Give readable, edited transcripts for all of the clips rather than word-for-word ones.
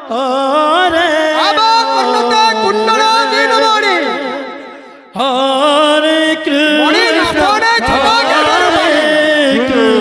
Hare Abakurnata Kundala Dinamani Hare Krishna Hare Krishna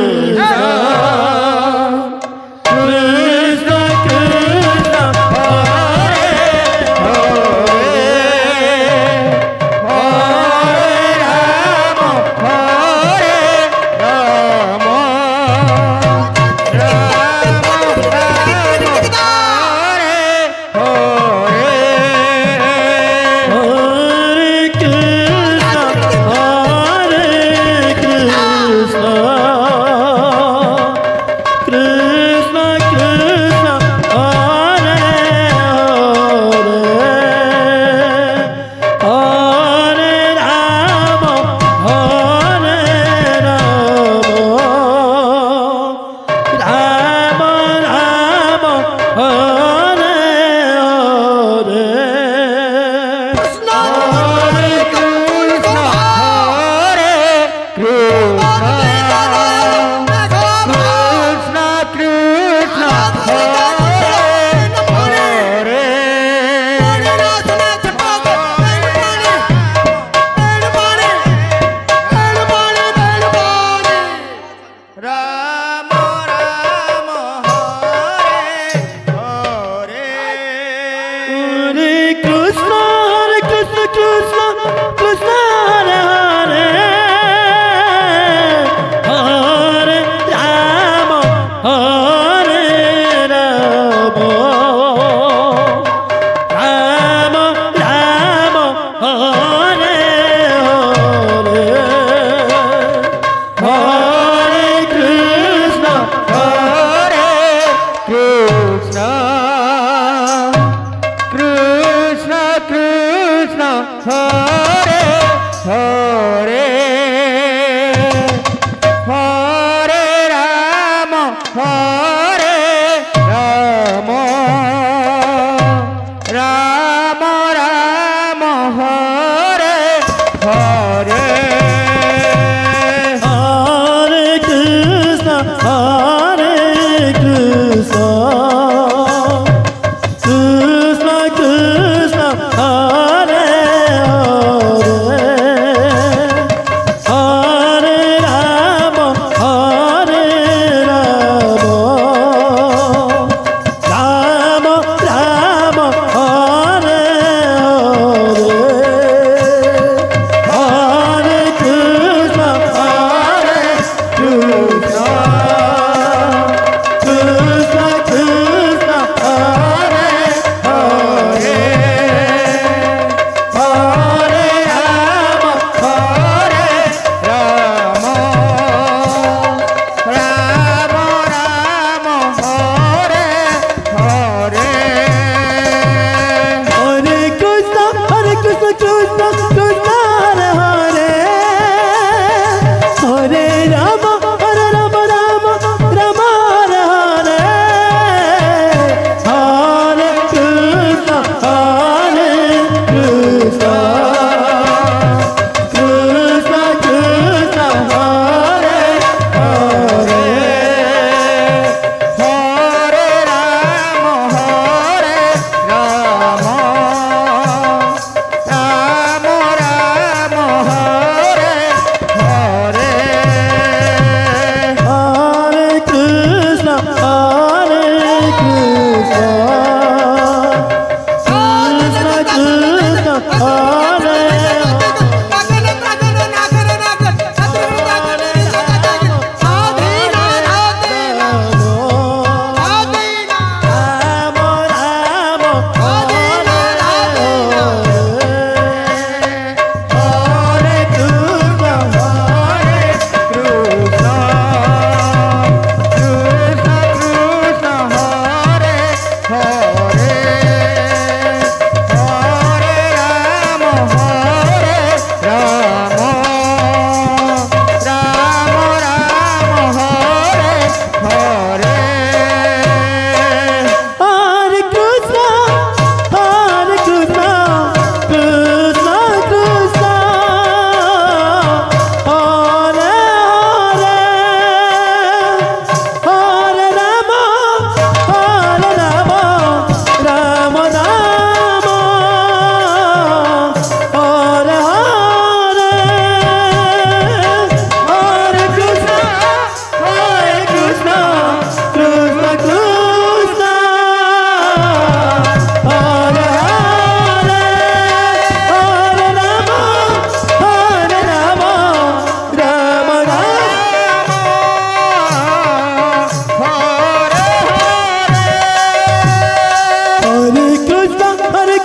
Krishna Krishna Hare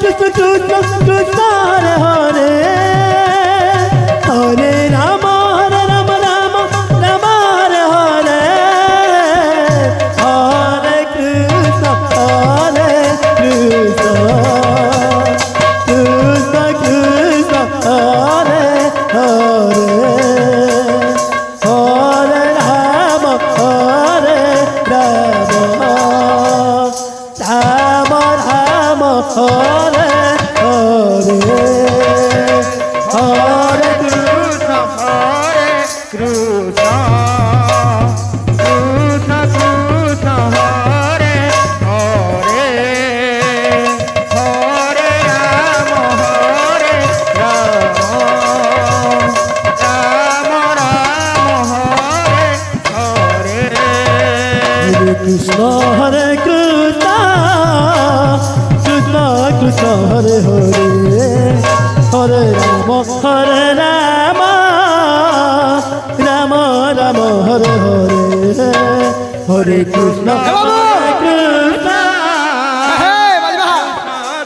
Krishna Krishna Krishna Hare Hare Hare Ram Ram Ram Hare Hare Hare Krishna Krishna Krishna Hare Hare Hare Ram Ram Ram Hare Hare Hare Krishna Krishna Krishna Krishna Hare Hare Hare Ram Ram Ram Hare Hare Hare Krishna হরে কৃষ্ণ কৃষ্ণ কৃষ্ণ হরে হরে হরে রাম রাম রাম হরে হরে হরে কৃষ্ণ হরে কৃষ্ণ হে বাজবা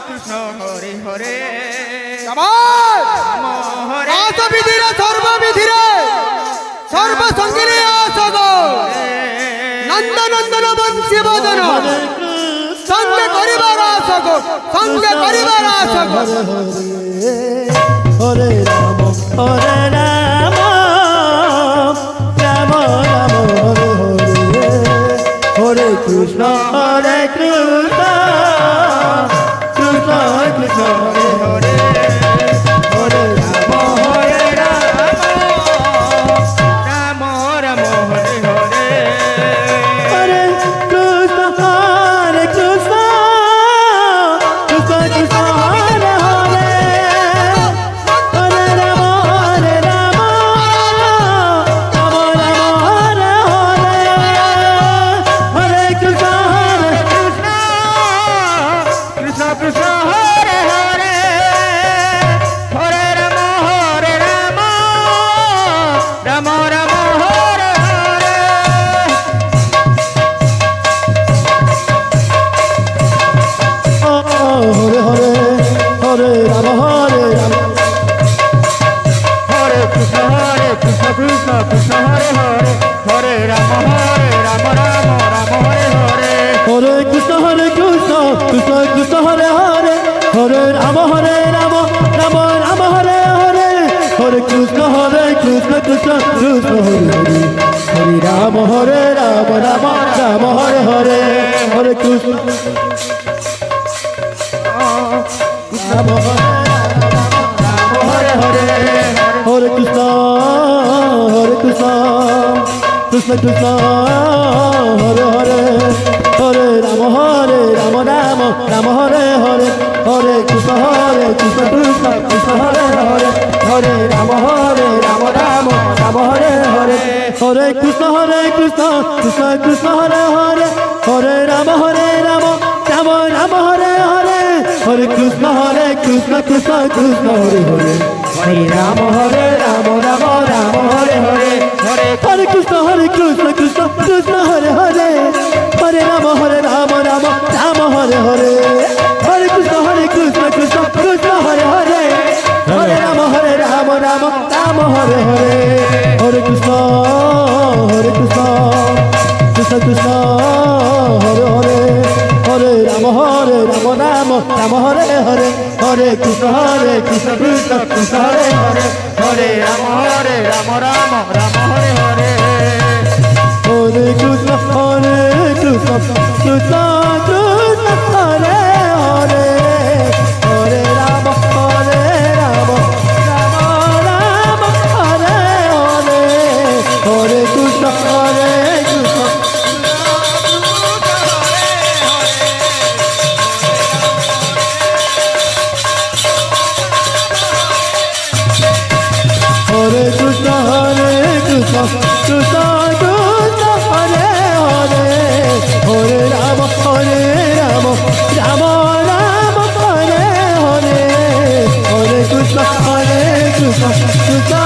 কৃষ্ণ হরে হরে আমার হরে আস বিধিরে সর্ববিধিরে সর্বসঙ্গিরে আসগ নন্দ নন্দন বংশী বদন সঙ্গে করিবার আসগ সঙ্গে করিবার আসগ হরে রাম রাম রাম হরে হরে হরে কৃষ্ণ হরে কৃষ্ণ কৃষ্ণ কৃষ্ণ হরে হরে হরে রাম হরে রাম রাম রাম হরে হরে হরে কৃষ্ণ হরে কৃষ্ণ কৃষ্ণ কৃষ্ণ হরে হরে হরে রাম রাম রাম হরে হরে হরে কৃষ্ণ হরে কৃষ্ণ কৃষ্ণ কৃষ্ণ হরে হরে হরে রাম রাম রাম হরে হরে হরে হরে হরে রাম হরে কৃষ্ণ কৃষ্ণ কৃষ্ণ হরে হরে হরে রাম রাম হরে হরে হরে কৃষ্ণ কৃষ্ণ কৃষ্ণ হরে হরে হরে রাম রাম রাম হরে হরে হরে কৃষ্ণ কৃষ্ণ কৃষ্ণ হরে হরে হরে রাম রাম রাম হরে হরে হরে কৃষ্ণ রাম হরে হরে হরে কৃষ্ণ কৃষ্ণ কৃষ্ণ হরে হরে হরে রাম রাম রাম হরে হরে হরে কৃষ্ণ কৃষ্ণ কৃষ্ণ হরে হরে হরে রাম রাম রাম হরে হরে হরে কৃষ্ণ কৃষ্ণ কৃষ্ণ হরে হরে হরে রাম রাম রাম হরে হরে হরে কৃষ্ণ কৃষ্ণ কৃষ্ণ হরে হরে হরে রাম রাম রাম হরে হরে হরে কৃষ্ণ কৃষ্ণ কৃষ্ণ হরে হরে হরে রাম রাম রাম হরে হরে হরে কৃষ্ণ কৃষ্ণ কৃষ্ণ হরে হরে হরে রাম রাম রাম হরে হরে হরে কৃষ্ণ কৃষ্ণ কৃষ্ণ হরে হরে হরে রাম রাম রাম হরে হরে হরে কৃষ্ণ কৃষ্ণ কৃষ্ণ হরে হরে হরে রাম রাম হরে হরে হরে কৃষ্ণ কৃষ্ণ কৃষ্ণ হরে হরে হরে রাম রাম রাম হরে হরে হরে কৃষ্ণ কৃষ্ণ হরে কৃষ্ণ কৃষ্ণ